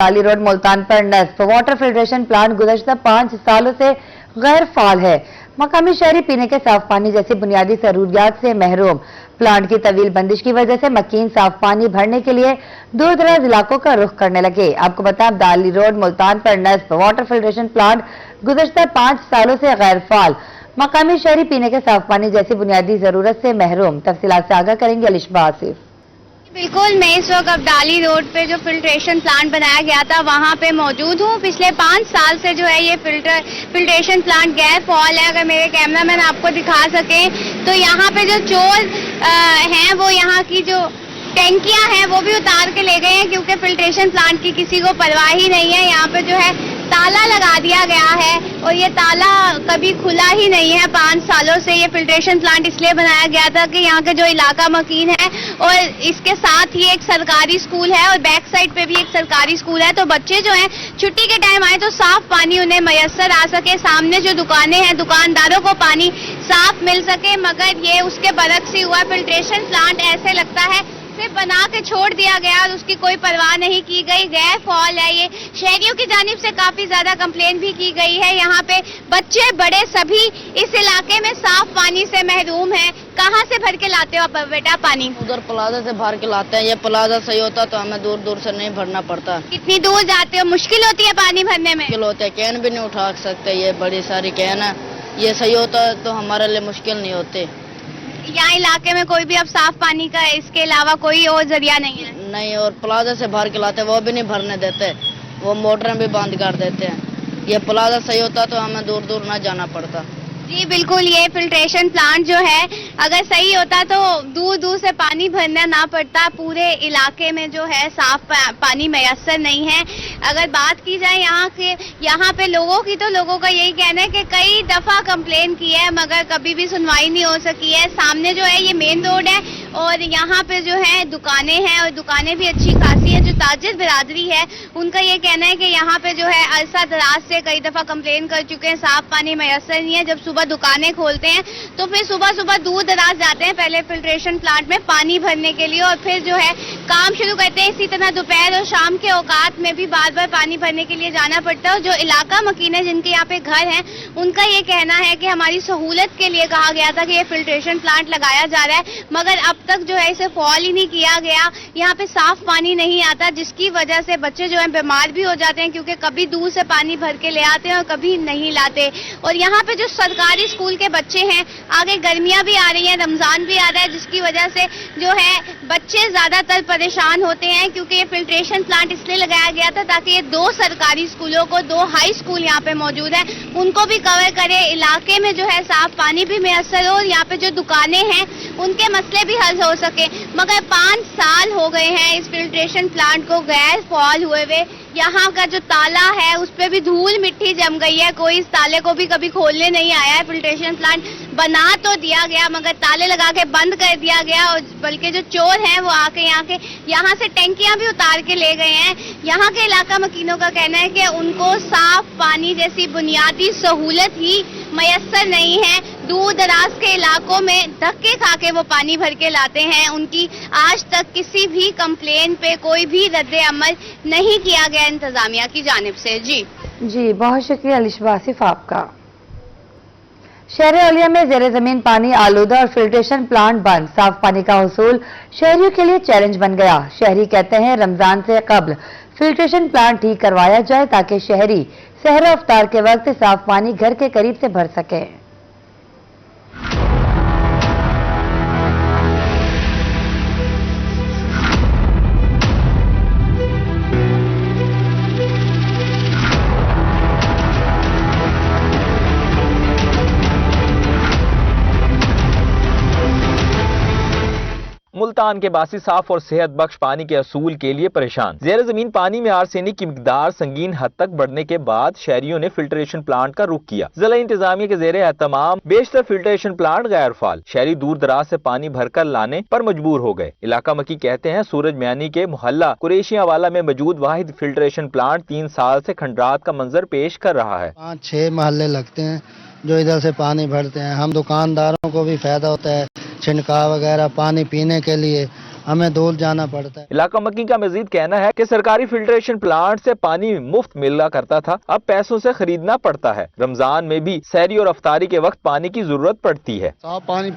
डाली रोड मुल्तान पर नस्ब water filtration plant गुज़श्ता 5 सालों से गैर फाल है। मकामी शहरी पीने के साफ पानी जैसी बुनियादी जरूरियात से महरूम। प्लांट की तवील बंदिश की वजह से मकीन साफ पानी भरने के लिए दूर दराज इलाकों का रुख करने लगे। आपको बताएं, डाली रोड मुल्तान पर नस्ब वाटर फिल्ट्रेशन प्लांट गुज़श्ता 5 सालों से गैर फाल। मकामी शहरी पीने के साफ पानी जैसी बुनियादी जरूरत से महरूम। तफसीलात से आगाह करेंगे अलिशबा आसिफ। बिल्कुल, मैं इस वक्त अब्दाली रोड पे जो फिल्ट्रेशन प्लांट बनाया गया था वहाँ पे मौजूद हूँ। पिछले 5 साल से जो है ये फिल्ट्रेशन प्लांट गैर फॉल है। अगर मेरे कैमरामैन आपको दिखा सके तो यहाँ पे जो चोर हैं वो यहाँ की जो टैंकियाँ हैं वो भी उतार के ले गए हैं, क्योंकि फिल्ट्रेशन प्लांट की किसी को परवाह ही नहीं है। यहाँ पे जो है ताला लगा दिया गया है और ये ताला कभी खुला ही नहीं है 5 सालों से। ये फिल्ट्रेशन प्लांट इसलिए बनाया गया था कि यहाँ के जो इलाका मकीन है और इसके साथ ही एक सरकारी स्कूल है और बैक साइड पे भी एक सरकारी स्कूल है, तो बच्चे जो हैं छुट्टी के टाइम आए तो साफ पानी उन्हें मयसर आ सके, सामने जो दुकानें हैं दुकानदारों को पानी साफ मिल सके। मगर ये उसके बरक्स ही हुआ। फिल्ट्रेशन प्लांट ऐसे लगता है सिर्फ बना के छोड़ दिया गया और उसकी कोई परवाह नहीं की गई। गैर फॉल है ये। शहरियों की जानिब से काफी ज्यादा कंप्लेन भी की गई है। यहाँ पे बच्चे बड़े सभी इस इलाके में साफ पानी से महरूम हैं। कहाँ से भर के लाते हो आप बेटा पानी? उधर प्लाजा से भर के लाते हैं। ये प्लाजा सही होता तो हमें दूर दूर से नहीं भरना पड़ता। कितनी दूर जाते हो? मुश्किल होती है पानी भरने में? मुश्किल होता है, कैन भी नहीं उठा सकते। ये बड़ी सारी कैन है, ये सही होता तो हमारे लिए मुश्किल नहीं होते। यहाँ इलाके में कोई भी अब साफ पानी का इसके अलावा कोई और जरिया नहीं है? नहीं, और प्लाजा से भर के लाते वो भी नहीं भरने देते, वो मोटरें भी बंद कर देते हैं। ये प्लाजा सही होता तो हमें दूर दूर ना जाना पड़ता। जी बिल्कुल, ये फिल्ट्रेशन प्लांट जो है अगर सही होता तो दूर दूर से पानी भरना ना पड़ता। पूरे इलाके में जो है साफ पानी मयसर नहीं है। अगर बात की जाए यहाँ पे लोगों की, तो लोगों का यही कहना है कि कई दफा कंप्लेन की है मगर कभी भी सुनवाई नहीं हो सकी है। सामने जो है ये मेन रोड है और यहाँ पे जो है दुकानें हैं और दुकानें भी अच्छी खासी है। जो ताजिर बिरादरी है उनका ये कहना है कि यहाँ पे जो है अरसा दराज से कई दफा कंप्लेन कर चुके हैं, साफ पानी मयसर नहीं है। जब सुबह दुकानें खोलते हैं तो फिर सुबह सुबह दूर दराज जाते हैं पहले फिल्ट्रेशन प्लांट में पानी भरने के लिए और फिर जो है काम शुरू करते हैं। इसी तरह दोपहर और शाम के औकात में भी बार बार पानी भरने के लिए जाना पड़ता है। और जो इलाका मकीन है जिनके यहाँ पे घर हैं उनका ये कहना है कि हमारी सहूलत के लिए कहा गया था कि ये फिल्ट्रेशन प्लांट लगाया जा रहा है, मगर अब तक जो है इसे फॉल ही नहीं किया गया। यहाँ पे साफ पानी नहीं आता, जिसकी वजह से बच्चे जो है बीमार भी हो जाते हैं, क्योंकि कभी दूर से पानी भर के ले आते हैं और कभी नहीं लाते। और यहाँ पे जो सरकारी स्कूल के बच्चे हैं, आगे गर्मियां भी आ रही हैं, रमजान भी आ रहा है, जिसकी वजह से जो है बच्चे ज्यादातर परेशान होते हैं, क्योंकि ये फिल्ट्रेशन प्लांट इसलिए लगाया गया था ताकि ये 2 सरकारी स्कूलों को, 2 हाई स्कूल यहाँ पे मौजूद है, उनको भी कवर करे, इलाके में जो है साफ पानी भी मैसर हो और यहाँ पे जो दुकानें हैं उनके मसले भी हल हो सके। मगर 5 साल हो गए हैं इस फिल्ट्रेशन प्लांट को गैर फॉल हुए हुए। यहाँ का जो ताला है उस पे भी धूल मिट्टी जम गई है, कोई इस ताले को भी कभी खोलने नहीं आया है। फिल्ट्रेशन प्लांट बना तो दिया गया मगर ताले लगा के बंद कर दिया गया और बल्कि जो चोर हैं वो आके यहाँ से टैंकियां भी उतार के ले गए हैं। यहाँ के इलाका मकीनों का कहना है कि उनको साफ पानी जैसी बुनियादी सहूलत ही मयसर नहीं है। दूर दराज के इलाकों में धक्के खा के वो पानी भर के लाते हैं। उनकी आज तक किसी भी कंप्लेन पे कोई भी रद्द अमल नहीं किया गया इंतजामिया की जानिब से। जी बहुत शुक्रिया अलिशबा आसिफ आपका। शहर औलिया में ज़ेरे जमीन पानी आलूदा और फिल्ट्रेशन प्लांट बंद। साफ पानी का हुसूल शहरियों के लिए चैलेंज बन गया। शहरी कहते हैं रमजान से कबल फिल्ट्रेशन प्लांट ठीक करवाया जाए ताकि शहरी सहर अफ्तार के वक्त साफ पानी घर के करीब से भर सके। मुल्तान के बासी साफ और सेहत बख्श पानी के असूल के लिए परेशान। ज़ेरे जमीन पानी में आर्सेनिक की मिकदार संगीन हद तक बढ़ने के बाद शहरियों ने फिल्ट्रेशन प्लांट का रुख किया। जिला इंतजामिया के ज़ेरे एहतमाम बेशतर फिल्ट्रेशन प्लांट गैर फाल। शहरी दूर दराज से पानी भरकर लाने पर मजबूर हो गए। इलाका मकी कहते हैं सूरज म्यानी के मोहल्ला कुरैशिया वाला में मौजूद वाहिद फिल्ट्रेशन प्लांट 3 साल से खंडरात का मंजर पेश कर रहा है। 5-6 मोहल्ले लगते हैं जो इधर से पानी भरते हैं। हम दुकानदारों को भी फायदा होता है, छिड़काव वगैरह पानी पीने के लिए हमें दूर जाना पड़ता है। इलाका मक्की का मजीद कहना है कि सरकारी फिल्ट्रेशन प्लांट से पानी मुफ्त मिला करता था, अब पैसों से खरीदना पड़ता है। रमजान में भी सहरी और अफ्तारी के वक्त पानी की जरूरत पड़ती है। साफ पानी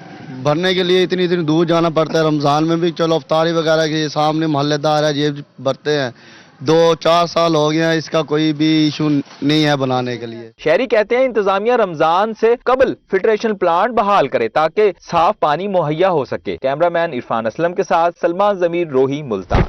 भरने के लिए इतनी इतनी दूर जाना पड़ता है। रमजान में भी चलो अफ्तारी वगैरह के सामने मोहल्लेदार है, ये भरते हैं। 2-4 साल हो गए हैं, इसका कोई भी इशू नहीं है बनाने के लिए। शहरी कहते हैं इंतजामिया रमजान से कबल फिल्ट्रेशन प्लांट बहाल करे ताकि साफ पानी मुहैया हो सके। कैमरामैन इरफान असलम के साथ सलमान जमीर, रोही, मुल्तान।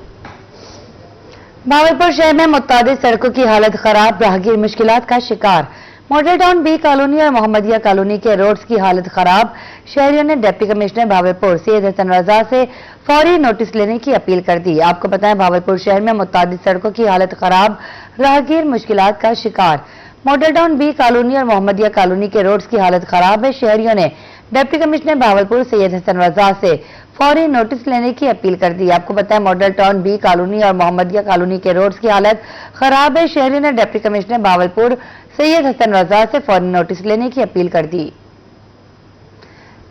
भावलपुर शहर में मुतादिद सड़कों की हालत खराब, राहगीर मुश्किलात का शिकार। मॉडल टाउन बी कॉलोनी और मोहम्मदिया कॉलोनी के रोड्स की हालत खराब। शहरियों ने डिप्टी कमिश्नर भावलपुर सैयद हसन रजा से फौरी नोटिस लेने की अपील कर दी। आपको बताएं भावलपुर शहर में मुतादिद सड़कों की हालत खराब, राहगीर मुश्किलात का शिकार। मॉडल टाउन बी कॉलोनी और मोहम्मदिया कॉलोनी के रोड्स की हालत खराब है। शहरियों ने डिप्टी कमिश्नर भावलपुर सैयद हसन रजा से फौरी नोटिस लेने की अपील कर दी। आपको बताएं मॉडल टाउन बी कॉलोनी और मोहम्मदिया कॉलोनी के रोड्स की हालत खराब है। शहरियों ने डिप्टी कमिश्नर भावलपुर सैयद हसन रजा से फौरी नोटिस लेने की अपील कर दी।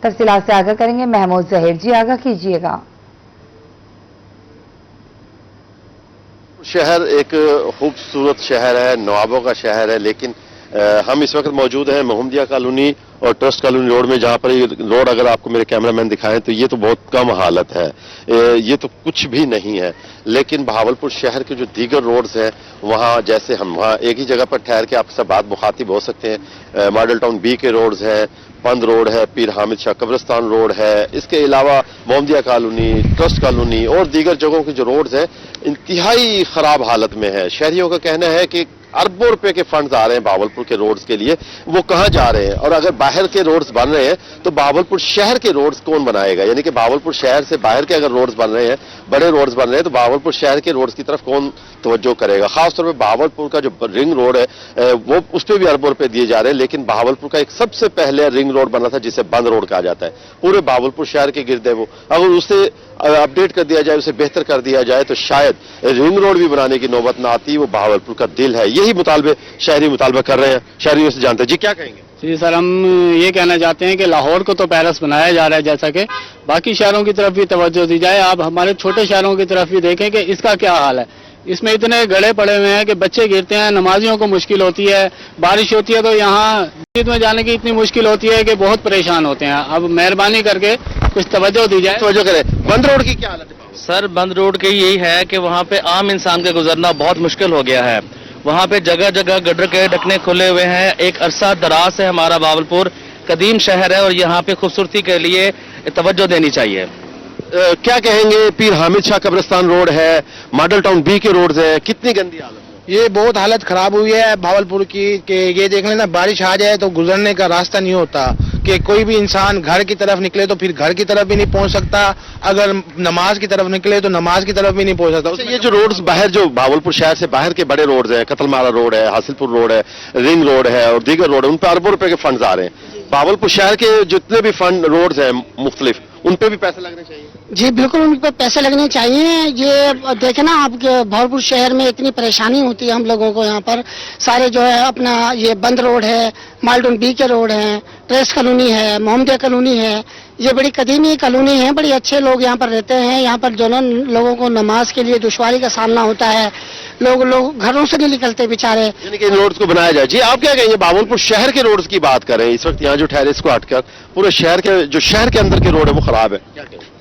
तफसीलात से आगाह करेंगे महमूद जहीर जी, आगाह कीजिएगा। शहर एक खूबसूरत शहर है, नवाबों का शहर है, लेकिन हम इस वक्त मौजूद हैं मोहम्मदिया कॉलोनी और ट्रस्ट कॉलोनी रोड में, जहां पर ये रोड अगर आपको मेरे कैमरामैन दिखाएं तो ये तो बहुत कम हालत है, ये तो कुछ भी नहीं है। लेकिन भावलपुर शहर के जो दीगर रोड्स हैं वहां, जैसे हम वहां एक ही जगह पर ठहर के आपसे बात मुखातिब हो सकते हैं। मॉडल टाउन बी के रोड्स हैं, पंद रोड है, पीर हामिद शाह कब्रिस्तान रोड है, इसके अलावा मोहम्मदिया कॉलोनी, ट्रस्ट कॉलोनी और दीगर जगहों के जो रोड्स हैं इंतहाई खराब हालत में है। शहरियों का कहना है कि अरबों रुपए के फंड्स आ रहे हैं भावलपुर के रोड्स के लिए, वो कहां जा रहे हैं? और अगर बाहर के रोड्स बन रहे हैं तो भावलपुर शहर के रोड्स कौन बनाएगा? यानी कि भावलपुर शहर से बाहर के अगर रोड्स बन रहे हैं, बड़े रोड्स बन रहे हैं, तो भावलपुर शहर के रोड्स की तरफ कौन तवज्जो करेगा? खासतौर पर भावलपुर का जो रिंग रोड है वो उस पर भी अरबों रुपए दिए जा रहे हैं, लेकिन भावलपुर का एक सबसे पहले रिंग रोड बना था जिसे बंद रोड कहा जाता है, पूरे भावलपुर शहर के गिर्द है वो। अगर उसे अपडेट कर दिया जाए, उसे बेहतर कर दिया जाए तो शायद रिंग रोड भी बनाने की नौबत ना आती। वो भावलपुर का दिल है, यही मुतालबे शहरी मुतालबा कर रहे हैं। शहरियों से जानते हैं जी क्या कहेंगे। जी सर, हम ये कहना चाहते हैं कि लाहौर को तो पेरिस बनाया जा रहा है, जैसा कि बाकी शहरों की तरफ भी तवज्जो दी जाए। आप हमारे छोटे शहरों की तरफ भी देखें कि इसका क्या हाल है। इसमें इतने गड्ढे पड़े हुए हैं कि बच्चे गिरते हैं, नमाजियों को मुश्किल होती है, बारिश होती है तो यहाँ मस्जिद में जाने की इतनी मुश्किल होती है कि बहुत परेशान होते हैं। अब मेहरबानी करके कुछ तवज्जो दी जाए। तवज्जो करें। बंद रोड की क्या हालत है? सर, बंद रोड की यही है कि वहाँ पे आम इंसान का गुजरना बहुत मुश्किल हो गया है। वहाँ पे जगह जगह गटर के ढकने खुले हुए हैं। एक अरसा दराज से हमारा भावलपुर कदीम शहर है और यहाँ पे खूबसूरती के लिए तवज्जो देनी चाहिए। क्या कहेंगे? पीर हामिद शाह कब्रिस्तान रोड है, मॉडल टाउन बी के रोड्स हैं, कितनी गंदी हालत है? ये बहुत हालत खराब हुई है भावलपुर की कि ये देख लेना, बारिश आ जाए तो गुजरने का रास्ता नहीं होता, कि कोई भी इंसान घर की तरफ निकले तो फिर घर की तरफ भी नहीं पहुंच सकता, अगर नमाज की तरफ निकले तो नमाज की तरफ भी नहीं पहुंच सकता। ये जो रोड्स बाहर, जो भावलपुर शहर से बाहर के बड़े रोड्स हैं, कतलमारा रोड है, हासिलपुर रोड है, रिंग रोड है और दीगर रोड है, उन पर अरबों रुपए के फंड्स आ रहे हैं। भावलपुर शहर के जितने भी फंड रोड्स हैं मुख्तलिफ, उन पे भी पैसे लगने चाहिए। जी बिल्कुल, उन पर पैसे लगने चाहिए। ये देखे ना, आपके भावलपुर शहर में इतनी परेशानी होती है हम लोगों को। यहाँ पर सारे जो है अपना ये बंद रोड है, मालटून बी के रोड है, ट्रेस कॉलोनी है, मोहम्मदिया कॉलोनी है, ये बड़ी कदीमी कॉलोनी है, बड़ी अच्छे लोग यहाँ पर रहते हैं। यहाँ पर जो लोगों को नमाज के लिए दुश्वारी का सामना होता है, लोग घरों से नहीं निकलते बेचारे। यानी कि इन रोड्स को बनाया जाए। जी आप क्या कहेंगे? भावलपुर शहर के रोड्स की बात करें, इस वक्त यहाँ जो ठहरे इसको हटकर पूरे शहर के जो शहर के अंदर के रोड है वो खराब है।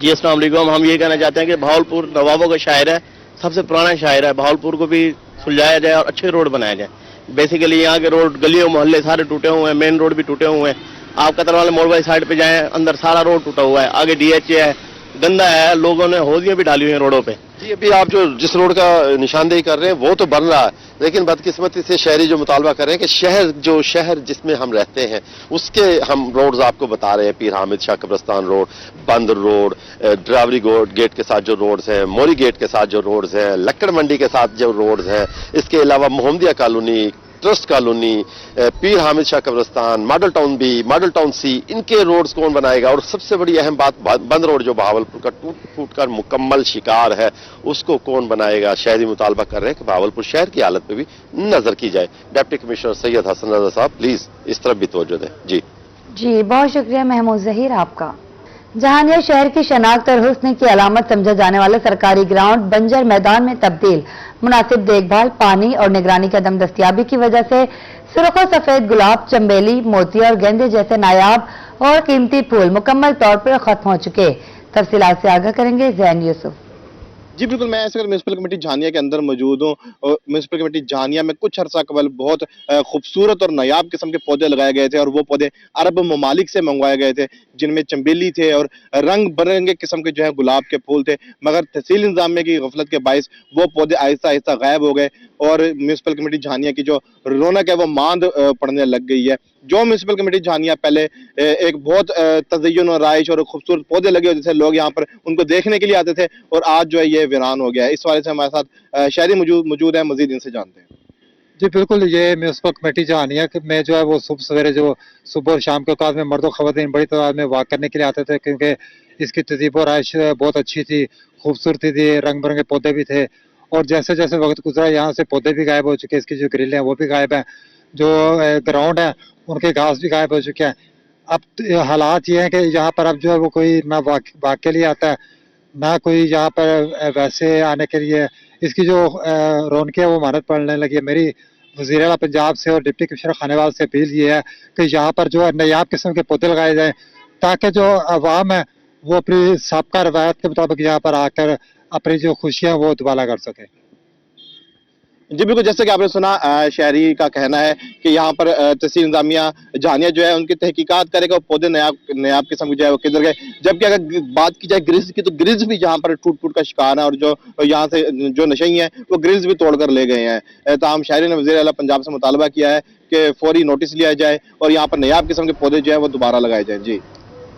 जी अस्सलाम वालेकुम। हम ये कहना चाहते हैं कि भावलपुर नवाबों का शहर है, सबसे पुराना शहर है। भावलपुर को भी सुलझाया जाए और अच्छे रोड बनाया जाए। बेसिकली यहाँ के रोड, गलियों मोहल्ले सारे टूटे हुए हैं, मेन रोड भी टूटे हुए हैं। आप कतर वाले मोड़ वाली साइड पे जाएं, अंदर सारा रोड टूटा हुआ है, आगे DHA है, गंदा है, लोगों ने होदियां भी डाली हुई हैं रोडों पे। जी अभी आप जो जिस रोड का निशानदेही कर रहे हैं वो तो बन रहा है, लेकिन बदकिस्मती से शहरी जो मुतालबा कर रहे हैं कि शहर जिसमें हम रहते हैं उसके हम रोड्स आपको बता रहे हैं। पीर हामिद शाह कब्रिस्तान रोड, बंद रोड, ड्रावरी गेट के साथ जो रोड्स हैं, मोरी गेट के साथ जो रोड्स हैं, लक्कड़ मंडी के साथ जो रोड्स हैं, इसके अलावा मोहम्मदिया कॉलोनी, ट्रस्ट कॉलोनी, पीर हामिद शाह कब्रिस्तान, model town B, model town C, इनके रोड्स कौन बनाएगा? और सबसे बड़ी अहम बात, बंद रोड जो भावलपुर का टूट फूट कर मुकम्मल शिकार है, उसको कौन बनाएगा? शहरी मुतालबा कर रहे हैं कि भावलपुर शहर की हालत पे भी नजर की जाए। डिप्टी कमिश्नर सैयद हसन रजा साहब प्लीज इस तरफ भी तवज्जो दें। जी बहुत शुक्रिया महमूद जहीर आपका। जहानिया शहर की शनाख्त और हुस्न की अलामत समझा जाने वाला सरकारी ग्राउंड बंजर मैदान में तब्दील। मुनासिब देखभाल, पानी और निगरानी की अदम दस्तयाबी की वजह से सुर्ख और सफेद गुलाब, चंबेली, मोती और गेंदे जैसे नायाब और कीमती फूल मुकम्मल तौर पर खत्म हो चुके। तफसीलात से आगाह करेंगे जैन यूसुफ। जी बिल्कुल, मैं इस वक्त म्यूनसिपल कमेटी झानिया के अंदर मौजूद हूँ और म्यूनसिपल कमेटी झानिया में कुछ अर्सा कबल बहुत खूबसूरत और नायाब किस्म के पौधे लगाए गए थे और वो पौधे अरब ममालिक से मंगवाए गए थे, जिनमें चंबेली थे और रंग बिरंगे किस्म के जो है गुलाब के फूल थे। मगर तहसील इंतजामिया की गफलत के बायस वो पौधे आहिस्ता आहिस्ता गायब हो गए और म्यूनसिपल कमेटी झानिया की जो रौनक है वो मांद पड़ने लग गई है। जो म्यूनसिपल कमेटी झानिया पहले एक बहुत तज़य्युन और राइश और खूबसूरत पौधे लगे होते थे, लोग यहाँ पर उनको देखने के लिए आते थे और आज जो है ये वीरान हो गया है। इस वाले से हमारे साथ शहरी मौजूद है, मजीद इनसे जानते हैं। जी बिल्कुल, ये म्यूनसिपल कमेटी झानिया में जो है वो सुबह सवेरे जो सुबह और शाम के औकात में मर्द और ख़वातीन बड़ी तादाद में वॉक करने के लिए आते थे, क्योंकि इसकी तज़ीब और राइश बहुत अच्छी थी, खूबसूरती थी, रंग बिरंगे पौधे भी थे। और जैसे जैसे वक्त गुजरा यहाँ से पौधे भी गायब हो चुके, इसकी जो ग्रिल है वो भी गायब है, जो ग्राउंड है उनके घास भी गायब हो चुके हैं। अब हालात ये हैं कि यहाँ पर अब जो है वो कोई ना वॉक के लिए आता है, ना कोई यहाँ पर वैसे आने के लिए। इसकी जो रौनक है वो मानत पड़ने लगी है। मेरी वज़ीर आला पंजाब से और डिप्टी कमिश्नर खानेवाल से अपील ये है कि यहाँ पर जो है नायाब किस्म के पौधे लगाए जाएं, ताकि जो अवाम है वो अपनी साबका रवायत के मुताबिक यहाँ पर आकर अपनी जो खुशियाँ वो दुबारा कर सके। जी बिल्कुल, जैसे कि आपने सुना, शहरी का कहना है कि यहाँ पर तहसील इंतजामिया झानिया जो है उनकी तहकीकात करेगा, पौधे नायाब किस्म के जो है वो किधर गए। जबकि अगर बात की जाए ग्रिल्स की, तो ग्रिल्स भी यहाँ पर टूट का शिकार है और जो यहाँ से जो नशई हैं वो ग्रिल्स भी तोड़ कर ले गए हैं। तमाम शहरी ने वज़ीर आला पंजाब से मुतालबा किया है कि फौरी नोटिस लिया जाए और यहाँ पर नायाब किस्म के पौधे जो है वो दोबारा लगाए जाए। जी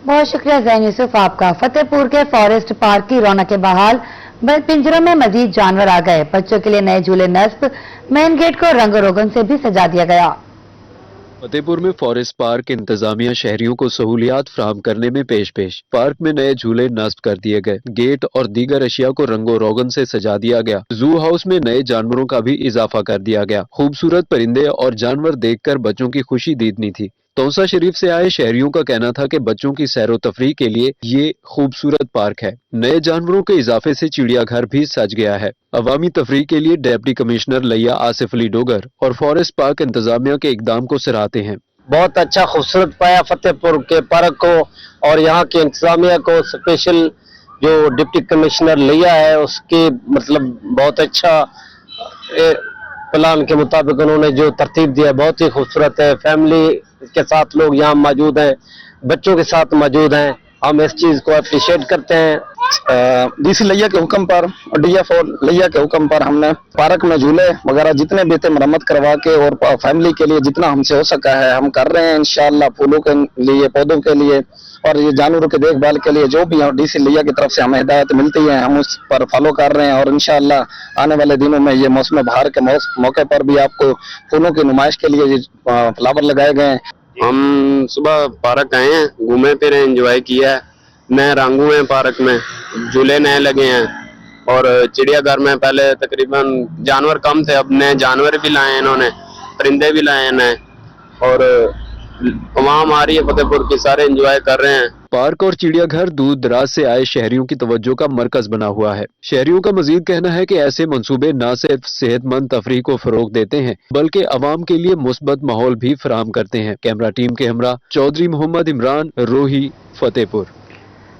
बहुत शुक्रिया जैन यूसुफ आपका। फतेहपुर के फॉरेस्ट पार्क की रौनक बहाल, पिंजरों में मजीद जानवर आ गए। बच्चों के लिए नए झूले नस्ब, मेन गेट को रंग रोगन से भी सजा दिया गया। फतेहपुर में फॉरेस्ट पार्क इंतजामिया शहरियों को सहूलियात फराहम करने में पेश पार्क में नए झूले नस्ब कर दिए गए, गेट और दीगर अशिया को रंगो रोगन से सजा दिया गया। जू हाउस में नए जानवरों का भी इजाफा कर दिया गया। खूबसूरत परिंदे और जानवर देखकर बच्चों की खुशी दीदनी थी। तौसा शरीफ से आए शहरियों का कहना था कि बच्चों की सैरो तफरीह के लिए ये खूबसूरत पार्क है। नए जानवरों के इजाफे से चिड़ियाघर भी सज गया है। अवामी तफरीह के लिए डिप्टी कमिश्नर लिया आसिफ अली डोगर और फॉरेस्ट पार्क इंतजामिया के इकदाम को सराहते हैं। बहुत अच्छा खूबसूरत पाया फतेहपुर के पार्क को और यहाँ के इंतजामिया को। स्पेशल जो डिप्टी कमिश्नर लिया है उसके मतलब बहुत अच्छा प्लान के मुताबिक उन्होंने जो तरतीब दिया बहुत ही खूबसूरत है। फैमिली के साथ लोग यहाँ मौजूद हैं, बच्चों के साथ मौजूद हैं। हम इस चीज को अप्रिशिएट करते हैं। डीसी लिया के हुक्म पर और डीएफओ लिया के हुक्म पर हमने पार्क में झूले वगैरह जितने भी थे मरम्मत करवा के और फैमिली के लिए जितना हमसे हो सका है हम कर रहे हैं। इंशाअल्लाह फूलों के लिए, पौधों के लिए और ये जानवरों के देखभाल के लिए जो भी डीसी लिया की तरफ से हमें हिदायत मिलती है हम उस पर फॉलो कर रहे हैं। और इंशाअल्लाह आने वाले दिनों में ये मौसम बहार के मौके पर भी आपको फूलों की नुमाइश के लिए फ्लावर लगाए गए हैं। हम सुबह पार्क आए हैं, घूमे फिरे, एंजॉय किया है। नए रंग हुए हैं पार्क में, झूले नए लगे हैं और चिड़ियाघर में पहले तकरीबन जानवर कम थे, अब नए जानवर भी लाए हैं इन्होंने, परिंदे भी लाए हैं नए और वहाँ आ रही है फतेहपुर की, सारे एंजॉय कर रहे हैं। पार्क और चिड़ियाघर दूर दराज से आए शहरियों की तवज्जो का मरकज बना हुआ है। शहरियों का मजीद कहना है कि ऐसे मंसूबे न सिर्फ सेहतमंद तफरीह को फरोग देते हैं बल्कि अवाम के लिए मुस्बत माहौल भी फराहम करते हैं। कैमरा टीम के हमरा चौधरी मोहम्मद इमरान, रोही, फतेहपुर।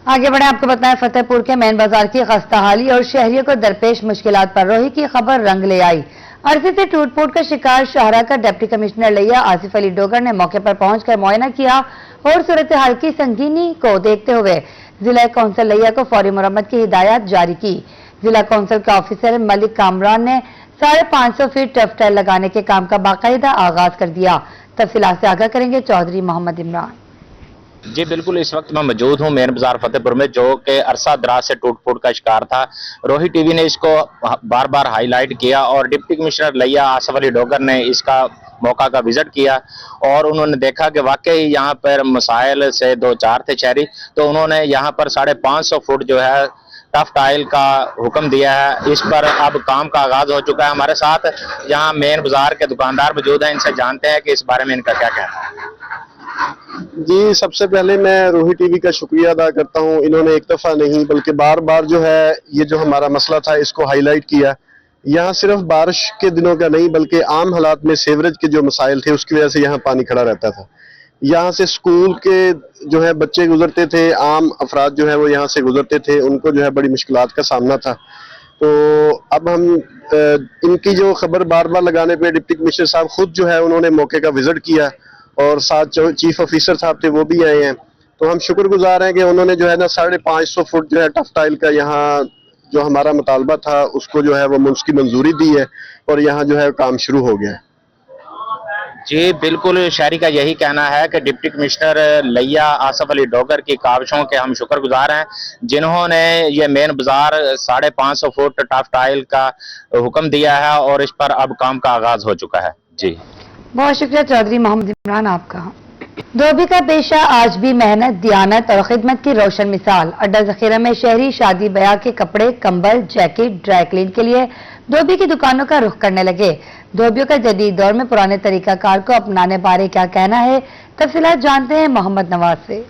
आगे बढ़े, आपको बताएं फतेहपुर के मेन बाजार की खस्ताहाली और शहरियों को दरपेश मुश्किलात पर रोही की खबर रंग ले आई। अरसे से टूट फूट का शिकार शाहरा का डिप्टी कमिश्नर लिया आसिफ अली डोगर ने मौके पर पहुंचकर मुआयना किया और सूरत हाल की संगीनी को देखते हुए जिला कौंसिल लिया को फौरी मुरम्मत की हिदायत जारी की। जिला कौंसिल के ऑफिसर मलिक कामरान ने 550 फीट टफ टाइल लगाने के काम का बाकायदा आगाज कर दिया। तफसीलात से आगाह करेंगे चौधरी मोहम्मद इमरान। जी बिल्कुल, इस वक्त मैं मौजूद हूँ मेन बाजार फतेहपुर में, जो कि अरसा दराज से टूट फूट का शिकार था। रोही टीवी ने इसको बार बार हाईलाइट किया और डिप्टी कमिश्नर लिया आसिफ अली डोगर ने इसका मौका का विजिट किया और उन्होंने देखा कि वाकई यहाँ पर मसाइल से दो चार थे शहरी, तो उन्होंने यहाँ पर 550 फुट जो है टफ टाइल का हुक्म दिया है। इस पर अब काम का आगाज हो चुका है। हमारे साथ यहाँ मेन बाजार के दुकानदार मौजूद हैं, इनसे जानते हैं कि इस बारे में इनका क्या कहना है। जी, सबसे पहले मैं रोही टीवी का शुक्रिया अदा करता हूं। इन्होंने एक दफ़ा नहीं बल्कि बार बार जो है ये जो हमारा मसला था इसको हाईलाइट किया। यहाँ सिर्फ बारिश के दिनों का नहीं बल्कि आम हालात में सीवरेज के जो मसाइल थे उसकी वजह से यहाँ पानी खड़ा रहता था। यहाँ से स्कूल के जो है बच्चे गुजरते थे, आम अफराद जो है वो यहाँ से गुजरते थे, उनको जो है बड़ी मुश्किलात का सामना था। तो अब हम इनकी जो खबर बार बार लगाने पे डिप्टी कमिश्नर साहब खुद जो है उन्होंने मौके का विजिट किया और साथ जो चीफ ऑफिसर साहब थे वो भी आए हैं। तो हम शुक्रगुजार हैं कि उन्होंने जो है ना 550 फुट जो है टफ टाइल का यहाँ जो हमारा मुतालबा था उसको जो है वो उसकी मंजूरी दी है और यहाँ जो है काम शुरू हो गया है। जी बिल्कुल, शहरी का यही कहना है कि डिप्टी कमिश्नर लिया आसफ अली डोगर की काविशों के हम शुक्रगुजार हैं, जिन्होंने ये मेन बाजार 550 फुट टफ टाइल का हुक्म दिया है और इस पर अब काम का आगाज हो चुका है। जी बहुत शुक्रिया चौधरी मोहम्मद इमरान आपका। धोबी का पेशा आज भी मेहनत, दियानत और खिदमत की रोशन मिसाल। अड्डा जखीरा में शहरी शादी ब्याह के कपड़े, कंबल, जैकेट, ड्राई क्लीन के लिए धोबी की दुकानों का रुख करने लगे। धोबियों का जदीद दौर में पुराने तरीकाकार को अपनाने बारे क्या कहना है, तफसीलात जानते हैं मोहम्मद नवाज से।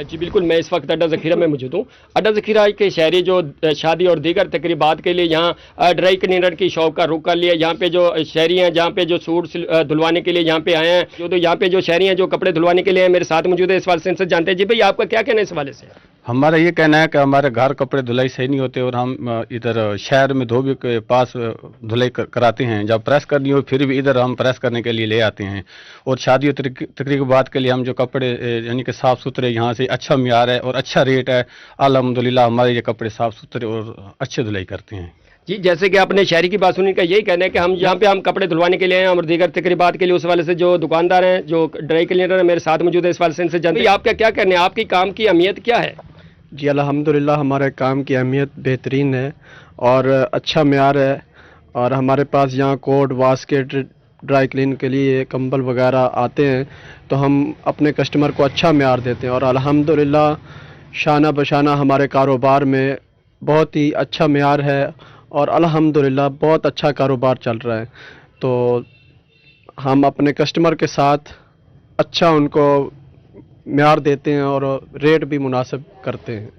जी बिल्कुल, मैं इस वक्त अड्डा ज़खीरा में मौजूद हूँ। अड्डा ज़खीरा के शहरी जो शादी और दीगर तकरीबात के लिए यहाँ ड्राई क्लीनर की शॉप का रुख कर लिया। यहाँ पे जो शहरी हैं, जहाँ पे जो सूट धुलवाने के लिए यहाँ पे आए हैं, तो यहाँ पे जो शहरी हैं जो कपड़े धुलवाने के लिए मेरे साथ मौजूद है, इस वाले से जानते हैं। जी भाई, आपका क्या कहना है इस वाले से? हमारा ये कहना है कि हमारे घर कपड़े धुलाई सही नहीं होते और हम इधर शहर में धोबी के पास धुलाई कराते हैं। जब प्रेस करनी हो फिर भी इधर हम प्रेस करने के लिए ले आते हैं। और शादी और तकरीबात के लिए हम जो कपड़े यानी कि साफ़ सुथरे, यहाँ से अच्छा मियार है और अच्छा रेट है, अल्हम्दुलिल्लाह हमारे ये कपड़े साफ़ सुथरे और अच्छे धुलाई करते हैं। जी, जैसे कि आपने शहरी की बात सुनी, का यही कहना है कि हम यहाँ पे हम कपड़े धुलवाने के लिए आए हैं और दीगर तकरीबात के लिए। उस वाले से जो दुकानदार हैं, जो ड्राई क्लीनर है, मेरे साथ मौजूद है, इस वाले से इनसे जानते हैं आपका क्या कहना है, आपकी काम की अहमियत क्या है? जी अल्हम्दुलिल्लाह हमारे काम की अहमियत बेहतरीन है और अच्छा म्यार है। और हमारे पास यहाँ कोट, वास्केट, ड्राई क्लीन के लिए कंबल वगैरह आते हैं, तो हम अपने कस्टमर को अच्छा म्यार देते हैं। और अल्हम्दुलिल्लाह शाना बशाना हमारे कारोबार में बहुत ही अच्छा म्यार है और अल्हम्दुलिल्लाह बहुत अच्छा कारोबार चल रहा है। तो हम अपने कस्टमर के साथ अच्छा उनको म्यार देते हैं और रेट भी मुनासिब करते हैं।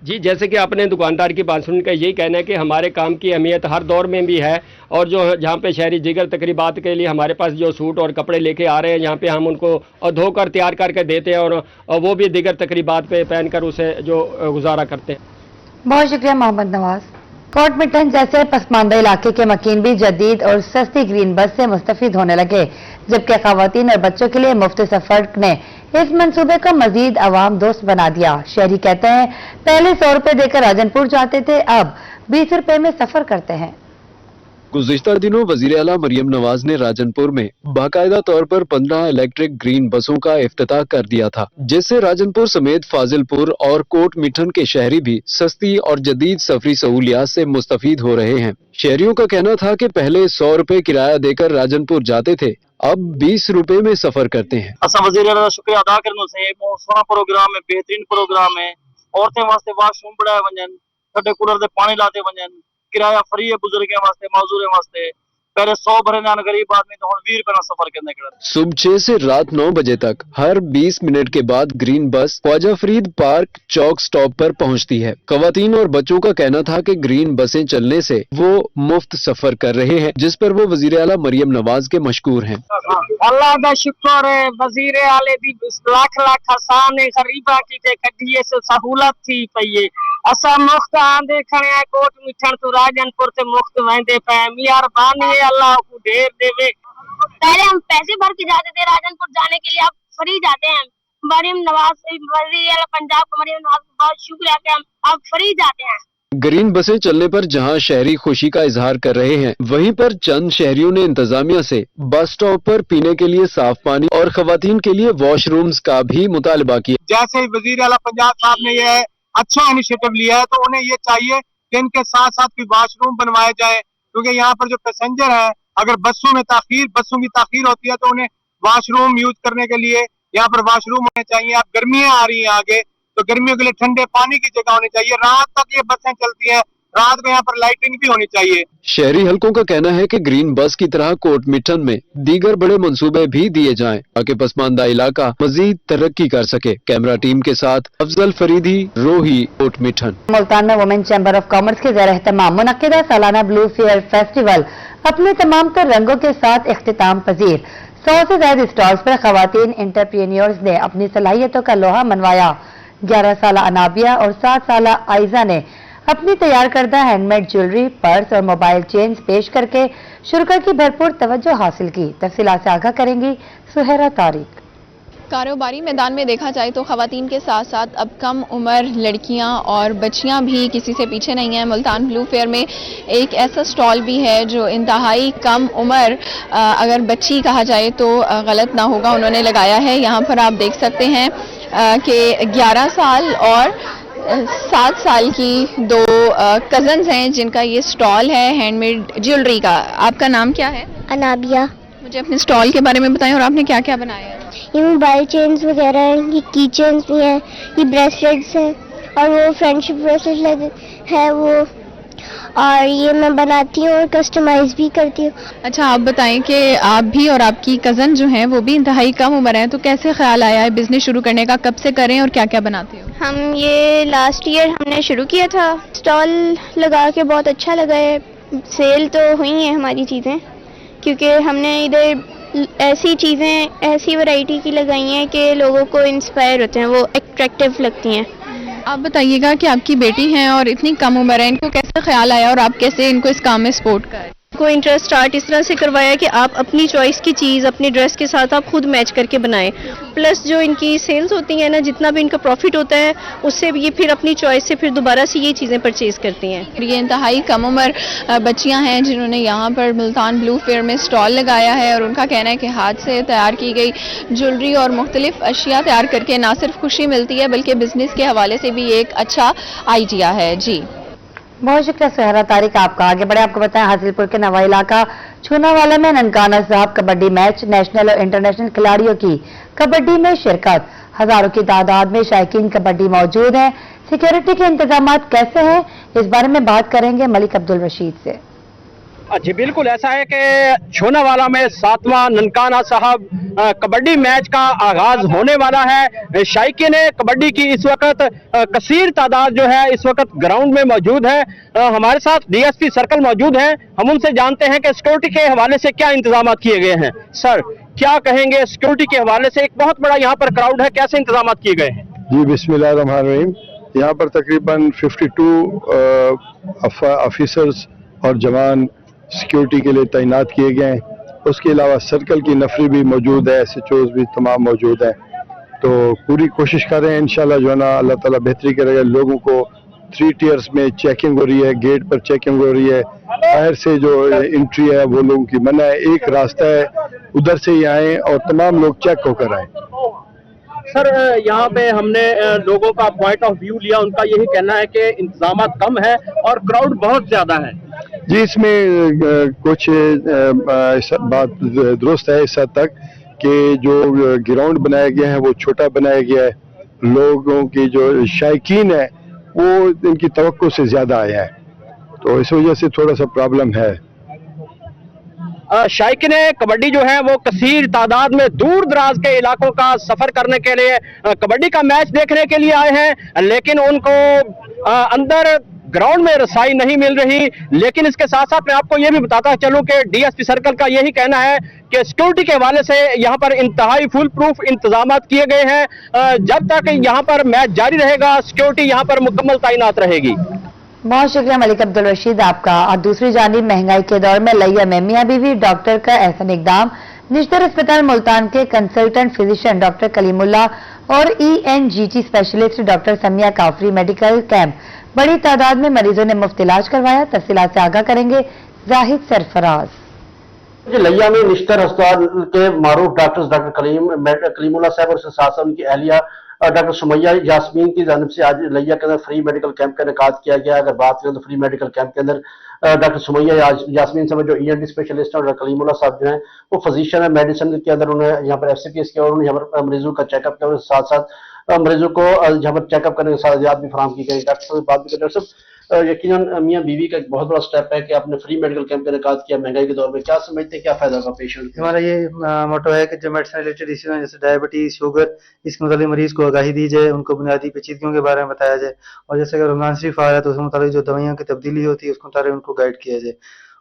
जी, जैसे कि आपने दुकानदार की बात सुनकर यही कहना है कि हमारे काम की अहमियत हर दौर में भी है और जो जहाँ पे शहरी दीगर तकरीबात के लिए हमारे पास जो सूट और कपड़े लेके आ रहे हैं, यहाँ पे हम उनको धोकर तैयार करके देते हैं और वो भी दीगर तकरीबात पे पहनकर उसे जो गुजारा करते हैं। बहुत शुक्रिया मोहम्मद नवाज। कोट मिटन जैसे पसमानदा इलाके के मकीन भी जदीद और सस्ती ग्रीन बस से मुस्तफीद होने लगे, जबकि खवातीन और बच्चों के लिए मुफ्त सफर ने इस मंसूबे को मजीद आवाम दोस्त बना दिया। शहरी कहते हैं पहले 100 रुपए देकर राजनपुर जाते थे, अब 20 रुपए में सफर करते हैं। गुज़िश्ता दिनों वज़ीर आला मरियम नवाज ने राजनपुर में बाकायदा तौर पर 15 इलेक्ट्रिक ग्रीन बसों का इफ्तिताह कर दिया था, जिससे राजनपुर समेत फाजिलपुर और कोट मिठन के शहरी भी सस्ती और जदीद सफरी सहूलियात से मुस्तफीद हो रहे हैं। शहरियों का कहना था कि पहले 100 रुपए किराया देकर राजनपुर जाते थे, अब 20 रुपए में सफर करते हैं। असा वज़ीर आला शुक्रिया अदा करनो से सोना प्रोग्राम है, बेहतरीन प्रोग्राम है। औरतें वास्ते वाशरूम बढ़ाए वजन, ठंडे कूलर से पानी लाते वजन, किराया फ्री है बुजुर्गों वास्ते, मौजूद वास्ते। पहले 100 भरे ना गरीब आदमी तो हम 20 रुपए ना सफर करने के। सुबह 6 से रात 9 बजे तक हर 20 मिनट के बाद ग्रीन बस ख्वाजा फरीद पार्क चौक स्टॉप पर पहुंचती है। खवातीन और बच्चों का कहना था कि ग्रीन बसें चलने से वो मुफ्त सफर कर रहे हैं, जिस पर वो वज़ीर आला मरियम नवाज के मशकूर हैं। अल्लाह का शुक्र है, वज़ीर आले दी लाख लाख आसान है, गरीबा की ते कढिए से सहूलत थी पई है। असा मुफ्त आंदे खड़े हैं कोट मिठन तो राजनपुर से मुफ्त वेंदे पे। मेहरबानी है, अल्लाह को ढेर देवे। पहले हम पैसे भर के जाते थे राजनपुर जाने के लिए, अब फ्री जाते हैं। मरियम नवाज वज़ीर आला पंजाब को मरियम नवाज को बहुत शुक्रिया कि हम अब फ्री जाते हैं। ग्रीन बसें चलने पर जहां शहरी खुशी का इजहार कर रहे हैं, वहीं पर चंद शहरियों ने इंतजामिया से बस स्टॉप पर पीने के लिए साफ पानी और खवातीन के लिए वॉशरूम्स का भी मुतालबा किया। जैसे वज़ीर आला पंजाब साहब ने यह अच्छा इनिशिएटिव लिया है, तो उन्हें ये चाहिए कि इनके साथ साथ भी वॉशरूम बनवाए जाए, क्योंकि यहाँ पर जो पैसेंजर है, अगर बसों की ताखीर होती है तो उन्हें वॉशरूम यूज करने के लिए यहाँ पर वॉशरूम होने चाहिए। अब गर्मियां आ रही हैं आगे, तो गर्मियों के लिए ठंडे पानी की जगह होनी चाहिए। रात तक ये बसें चलती हैं, रात में यहाँ पर लाइटिंग भी होनी चाहिए। शहरी हलकों का कहना है कि ग्रीन बस की तरह कोट मिठन में दीगर बड़े मंसूबे भी दिए जाएं ताकि पसमानदा इलाका मजीद तरक्की कर सके। कैमरा टीम के साथ अफजल फरीदी, रोही, कोट मिठन। मुल्तान में वुमेन चैम्बर ऑफ कॉमर्स के ज़ेर एहतमाम मुनक्किदा सालाना ब्लू फेयर फेस्टिवल अपने तमाम तर रंगों के साथ इख्तिताम पजीर। 100 से ज्यादा स्टॉल्स पर खवातीन एंटरप्रेन्योर्स ने अपनी सलाहियतों का लोहा मनवाया। 11 साला अनाबिया और 7 साला आयजा ने अपनी तैयार करदा हैंडमेड ज्वेलरी, पर्स और मोबाइल चेन्स पेश करके शुरका की भरपूर तवज्जो हासिल की। तफसीलात से आगाह करेंगी सुहैरा तारिक। कारोबारी मैदान में देखा जाए तो खवातीन के साथ साथ अब कम उम्र लड़कियां और बच्चियां भी किसी से पीछे नहीं हैं। मुल्तान ब्लू फेयर में एक ऐसा स्टॉल भी है जो इंतहाई कम उम्र, अगर बच्ची कहा जाए तो गलत ना होगा, उन्होंने लगाया है। यहाँ पर आप देख सकते हैं कि 11 साल और 7 साल की दो कजन्स हैं जिनका ये स्टॉल है हैंडमेड ज्वेलरी का। आपका नाम क्या है? अनाबिया। मुझे अपने स्टॉल के बारे में बताएं और आपने क्या क्या बनाया है? ये मोबाइल चेन्स वगैरह हैं, ये की चेन्स भी हैं, ये ब्रेसलेट्स हैं और वो फ्रेंडशिप ब्रेसलेट है वो, और ये मैं बनाती हूँ और कस्टमाइज भी करती हूँ। अच्छा, आप बताएं कि आप भी और आपकी कज़न जो हैं वो भी इंतहाई कम उम्र हैं, तो कैसे ख्याल आया है बिजनेस शुरू करने का? कब से करें और क्या क्या बनाते हो? हम ये लास्ट ईयर हमने शुरू किया था, स्टॉल लगा के बहुत अच्छा लगा है। सेल तो हुई है हमारी चीज़ें, क्योंकि हमने इधर ऐसी चीज़ें ऐसी वैरायटी की लगाई हैं कि लोगों को इंस्पायर होते हैं, वो अट्रैक्टिव लगती हैं। आप बताइएगा कि आपकी बेटी हैं और इतनी कम उम्र है, इनको कैसे ख्याल आया और आप कैसे इनको इस काम में सपोर्ट करें? को इंटरेस्ट स्टार्ट इस तरह से करवाया कि आप अपनी चॉइस की चीज़ अपनी ड्रेस के साथ आप खुद मैच करके बनाएं। प्लस जो इनकी सेल्स होती हैं ना, जितना भी इनका प्रॉफिट होता है उससे ये फिर अपनी चॉइस से फिर दोबारा से ये चीज़ें परचेज करती हैं। ये इंतहाई कम उम्र बच्चियां हैं जिन्होंने यहाँ पर मुल्तान ब्लू फेयर में स्टॉल लगाया है और उनका कहना है कि हाथ से तैयार की गई ज्वेलरी और मुख्तलिफ अशिया तैयार करके ना सिर्फ खुशी मिलती है बल्कि बिजनेस के हवाले से भी एक अच्छा आइडिया है। जी बहुत शुक्रिया सुहरा तारिक आपका। आगे बढ़े आपको बताएं, हासिलपुर के नवा इलाका छूनावाला में ननकाना साहब कबड्डी मैच, नेशनल और इंटरनेशनल खिलाड़ियों की कबड्डी में शिरकत। हजारों की तादाद में शायकीन कबड्डी मौजूद हैं। सिक्योरिटी के इंतजाम कैसे हैं, इस बारे में बात करेंगे मलिक अब्दुल रशीद से। जी बिल्कुल ऐसा है कि छूनावाला में 7वां ननकाना साहब कबड्डी मैच का आगाज होने वाला है। शायकीन कबड्डी की इस वक्त कसीर तादाद जो है इस वक्त ग्राउंड में मौजूद है। हमारे साथ डीएसपी सर्कल मौजूद हैं, हम उनसे जानते हैं कि सिक्योरिटी के हवाले से क्या इंतजाम किए गए हैं। सर क्या कहेंगे सिक्योरिटी के हवाले से? एक बहुत बड़ा यहाँ पर क्राउड है, कैसे इंतजाम किए गए हैं? जी बिस्मिल्लाहिर्रहमानिर्रहीम। यहाँ पर तकरीबन 52 ऑफिसर्स और जवान सिक्योरिटी के लिए तैनात किए गए हैं। उसके अलावा सर्कल की नफरी भी मौजूद है, SHOs भी तमाम मौजूद हैं। तो पूरी कोशिश कर रहे हैं इंशाल्लाह जो है ना अल्लाह ताला बेहतरी करेगा। लोगों को 3 टियर्स में चेकिंग हो रही है, गेट पर चेकिंग हो रही है, बाहर से जो एंट्री है वो लोगों की मना है। एक रास्ता है, उधर से ही आए और तमाम लोग चेक होकर आए। सर यहाँ पे हमने लोगों का पॉइंट ऑफ व्यू लिया, उनका यही कहना है कि इंतजाम कम है और क्राउड बहुत ज्यादा है। जी इसमें कुछ बात दुरुस्त है इस हद तक कि जो ग्राउंड बनाया गया है वो छोटा बनाया गया है। लोगों की जो शायकीन है वो इनकी तवक्को से ज्यादा आया है, तो इस वजह से थोड़ा सा प्रॉब्लम है। शायकीन कबड्डी जो है वो कसीर तादाद में दूर दराज के इलाकों का सफर करने के लिए कबड्डी का मैच देखने के लिए आए हैं, लेकिन उनको अंदर ग्राउंड में रसाई नहीं मिल रही। लेकिन इसके साथ साथ मैं आपको ये भी बताता चलूं कि डीएसपी सर्कल का यही कहना है कि सिक्योरिटी के हवाले से यहाँ पर इंतहाई फुल प्रूफ इंतजाम किए गए हैं। जब तक यहाँ पर मैच जारी रहेगा सिक्योरिटी यहाँ पर मुकम्मल तैनात रहेगी। बहुत शुक्रिया मलिक अब्दुल रशीद आपका। और दूसरी जानिब महंगाई के दौर में लैया में मियां बीवी डॉक्टर का एहसन इकदाम। निश्तर अस्पताल मुल्तान के कंसल्टेंट फिजिशियन डॉक्टर कलीमुल्ला और ENGT स्पेशलिस्ट डॉक्टर समिया का फ्री मेडिकल कैंप, बड़ी तादाद में मरीजों ने मुफ्त इलाज करवाया। तफसीलात से आगाह करेंगे जाहिद सरफराज। लैया में निश्तर अस्पताल के मारूफ डॉक्टर्स डॉक्टर कलीमुल्ला साहब और साथ साथ उनकी अहलिया डॉक्टर सुमैया यास्मीन की जानिब से आज लैया के अंदर फ्री मेडिकल कैंप का इनेकाद किया गया। अगर बात करें तो फ्री मेडिकल कैंप के अंदर डॉक्टर सुमैया यास्मीन साहब जो ENT स्पेशलिस्ट है और डॉक्टर कलीमुल्ला साहब जो हैं वो फिजिशियन है, मेडिसिन के अंदर उन्हें यहाँ पर FCPS किया और उन्हें यहाँ पर मरीजों का चेकअप किया। साथ साथ मरीजों को जहाँ पर चेकअप करने की सहूलियात भी फराहम की गई। डॉक्टर साहब से बात भी करें। डॉक्टर साहब, यकीनन मियाँ बीवी का एक बहुत बड़ा स्टेप है कि आपने फ्री मेडिकल कैंप का इनेकाद किया महंगाई के दौर में, क्या समझते हैं क्या फायदा होगा पेशेंट को? हमारा ये मोटो है कि जो मेडिसिन रिलेटेड इश्यूज हैं जैसे डायबिटीज, शुगर, इसके मुताबिक मरीज को आगाही दी जाए, उनको बुनियादी पेचीदगियों के बारे में बताया जाए, और जैसे अगर रमजान शरीफ आ रहा है तो उसके मुताबिक जो दवाइयों की तब्दीली होती है उसके मुताबिक उनको गाइड किया जाए।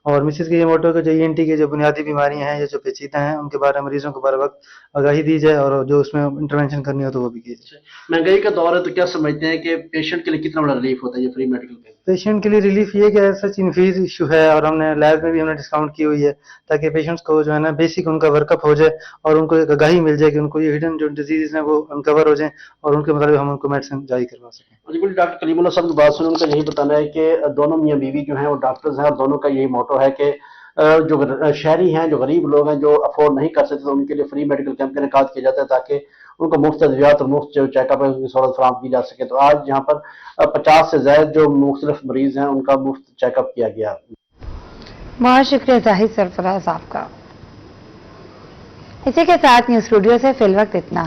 और मिसेज की ये मोटो है कि जो ENT की जो बुनियादी बीमारियां हैं या जो पेचीदा हैं उनके बारे में मरीजों को बर वक्त आगाही दी जाए, और जो उसमें इंटरवेंशन करनी हो तो वो भी की जाए। महंगाई का दौर है तो क्या समझते हैं कि पेशेंट के लिए कितना बड़ा रिलीफ होता है ये फ्री मेडिकल कैंप? पेशेंट के लिए रिलीफ ये कि सच इनफीस इशू है, और हमने लैब में भी हमने डिस्काउंट की हुई है ताकि पेशेंट्स को जो है ना बेसिक उनका वर्कअप हो जाए और उनको एक आगाही मिल जाए कि उनको ये हिडन जो डिजीज हैं वो अनकवर हो जाए और उनके मुताबिक हम उनको मेडिसिन जारी करवा सकें। बिल्कुल, डॉक्टर कलीमुल्लाह साहब की बात सुन उनका यही बताना है कि दोनों मियाँ बीवी जो हैं वो डॉक्टर्स हैं और दोनों का यही मोटो है कि जो शहरी हैं, जो गरीब लोग हैं, जो अफोर्ड नहीं कर सकते तो उनके लिए फ्री मेडिकल कैंप का इनेकाद किया जाता है ताकि उनको मुफ्त अद्वियात और मुफ्त जो चेकअप है उसकी सहूलत फराहम की जा सके। तो आज यहाँ पर 50 से ज्यादा जो मुख्तलिफ मरीज हैं उनका मुफ्त चेकअप किया गया। बहुत शुक्रिया जाहिद सरफराज आपका। इसी के साथ न्यूज स्टूडियो से फिल वक्त इतना।